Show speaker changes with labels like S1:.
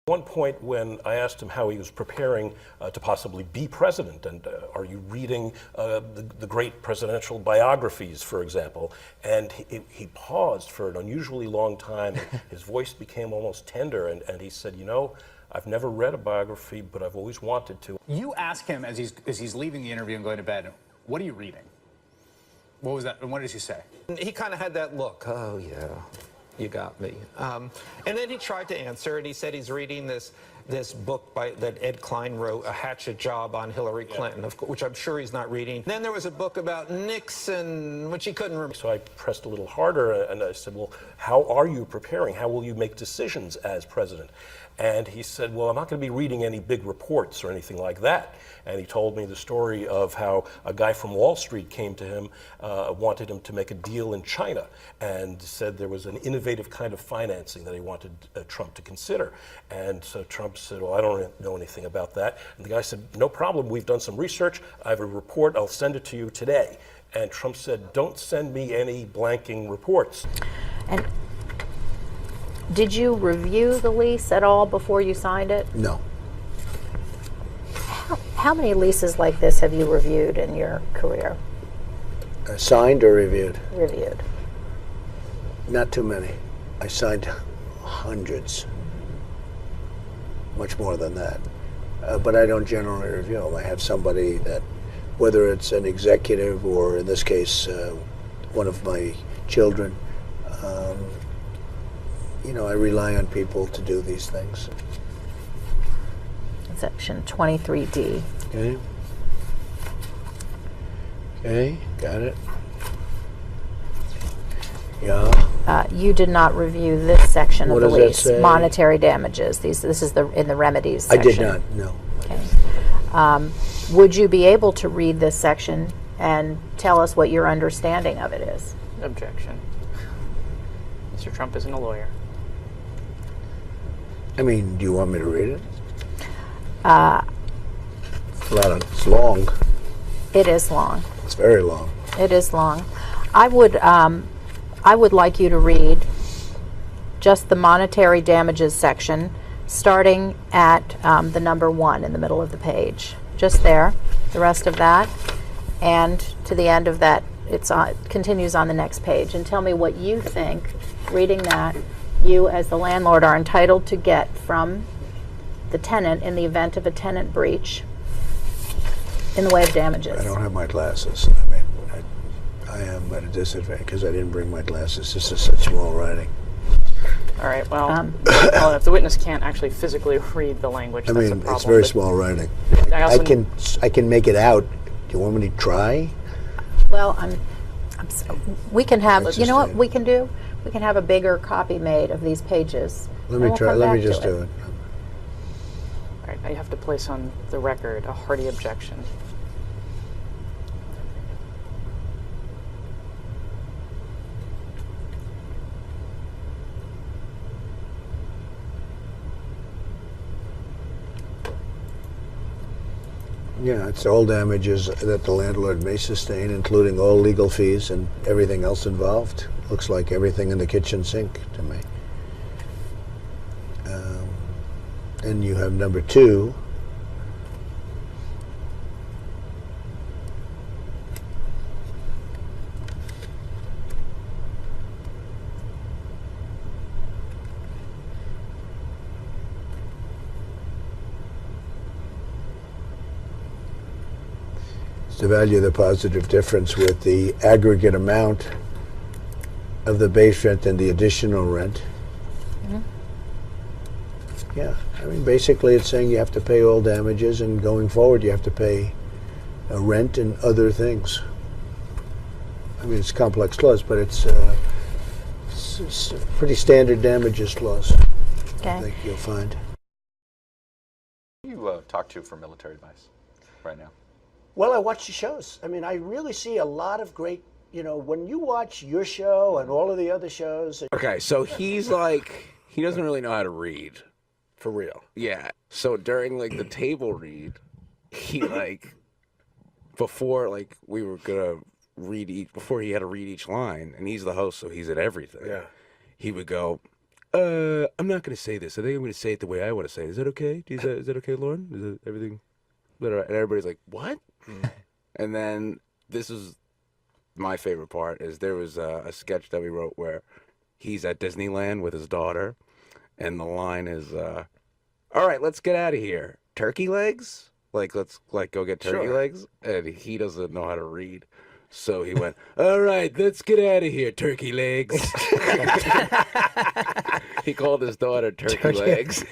S1: One point when I asked him how he was preparing to possibly be president, and are you reading the great presidential biographies, for example, and he paused for an unusually long time. His voice became almost tender, and he said, you know, I've never read a biography, but I've always wanted to.
S2: You ask him as he's leaving the interview and going to bed, what are you reading? What was that, and what did he say?
S3: He kind of had that look, oh yeah, you got me. And then he tried to answer, and he said he's reading this book that Ed Klein wrote, A Hatchet Job on Hillary Clinton, which I'm sure he's not reading. Then there was a book about Nixon, which he couldn't remember.
S1: So I pressed a little harder, and I said, well, how are you preparing? How will you make decisions as president? And he said, well, I'm not going to be reading any big reports or anything like that. And he told me the story of how a guy from Wall Street came to him, wanted him to make a deal in China, and said there was an innovative kind of financing that he wanted Trump to consider. And so Trump said, well, I don't know anything about that. And the guy said, no problem, we've done some research, I have a report, I'll send it to you today. And Trump said, don't send me any blanking reports.
S4: And did you review the lease at all before you signed it?
S5: No.
S4: How many leases like this have you reviewed in your career?
S5: Signed or reviewed?
S4: Reviewed.
S5: Not too many. I signed hundreds. Much more than that. But I don't generally review them. I have somebody that, whether it's an executive or in this case, one of my children, you know, I rely on people to do these things.
S4: Section 23D.
S5: Okay. Okay, got it. Yeah.
S4: You did not review this section
S5: What
S4: of the
S5: does that
S4: lease.
S5: say?
S4: Monetary damages. This is in the remedies section.
S5: I did not, no.
S4: Okay. Would you be able to read this section and tell us what your understanding of it is?
S6: Objection. Mr. Trump isn't a lawyer.
S5: I mean, do you want me to read it? It's long.
S4: It is long.
S5: It's very long.
S4: It is long. I would like you to read just the monetary damages section, starting at the number 1 in the middle of the page. Just there. The rest of that, and to the end of that, it continues on the next page. And tell me what you think, reading that, you as the landlord are entitled to get from the tenant in the event of a tenant breach in the way of damages.
S5: I don't have my glasses. I mean, I am at a disadvantage because I didn't bring my glasses. This is such small writing.
S6: All right, well, well, if the witness can't actually physically read the language,
S5: I
S6: that's a
S5: mean,
S6: problem.
S5: it's very small writing. I can make it out. Do you want me to try?
S4: Well, we can have, you know what
S5: Interesting.
S4: we can do? We can have a bigger copy made of these pages.
S5: Let me try. Let me just do it.
S6: All right, I have to place on the record a hearty objection.
S5: Yeah, it's all damages that the landlord may sustain, including all legal fees and everything else involved. Looks like everything in the kitchen sink to me. And you have number 2. To value the positive difference with the aggregate amount of the base rent and the additional rent. Mm-hmm. Yeah, I mean, basically it's saying you have to pay all damages, and going forward you have to pay rent and other things. I mean, it's a complex clause, but it's a pretty standard damages clause.
S4: Okay.
S5: I think you'll find.
S7: Who do you talk to for military advice right now?
S8: Well, I watch the shows. I mean, I really see a lot of great, you know, when you watch your show and all of the other shows.
S9: Okay, so he's like, he doesn't really know how to read.
S5: For real.
S9: Yeah. So during like the table read, he like, before like we were gonna read before he had to read each line, and he's the host, so he's at everything.
S5: Yeah.
S9: He would go, I'm not going to say this. I think I'm going to say it the way I want to say it. Is that okay? Is that okay, Lauren? Is it everything? And everybody's like, what? And then this is my favorite part is there was a sketch that we wrote where he's at Disneyland with his daughter, and the line is, all right, let's get out of here. Turkey legs? Let's go get turkey legs? And he doesn't know how to read. So he went, all right, let's get out of here, turkey legs. He called his daughter turkey legs.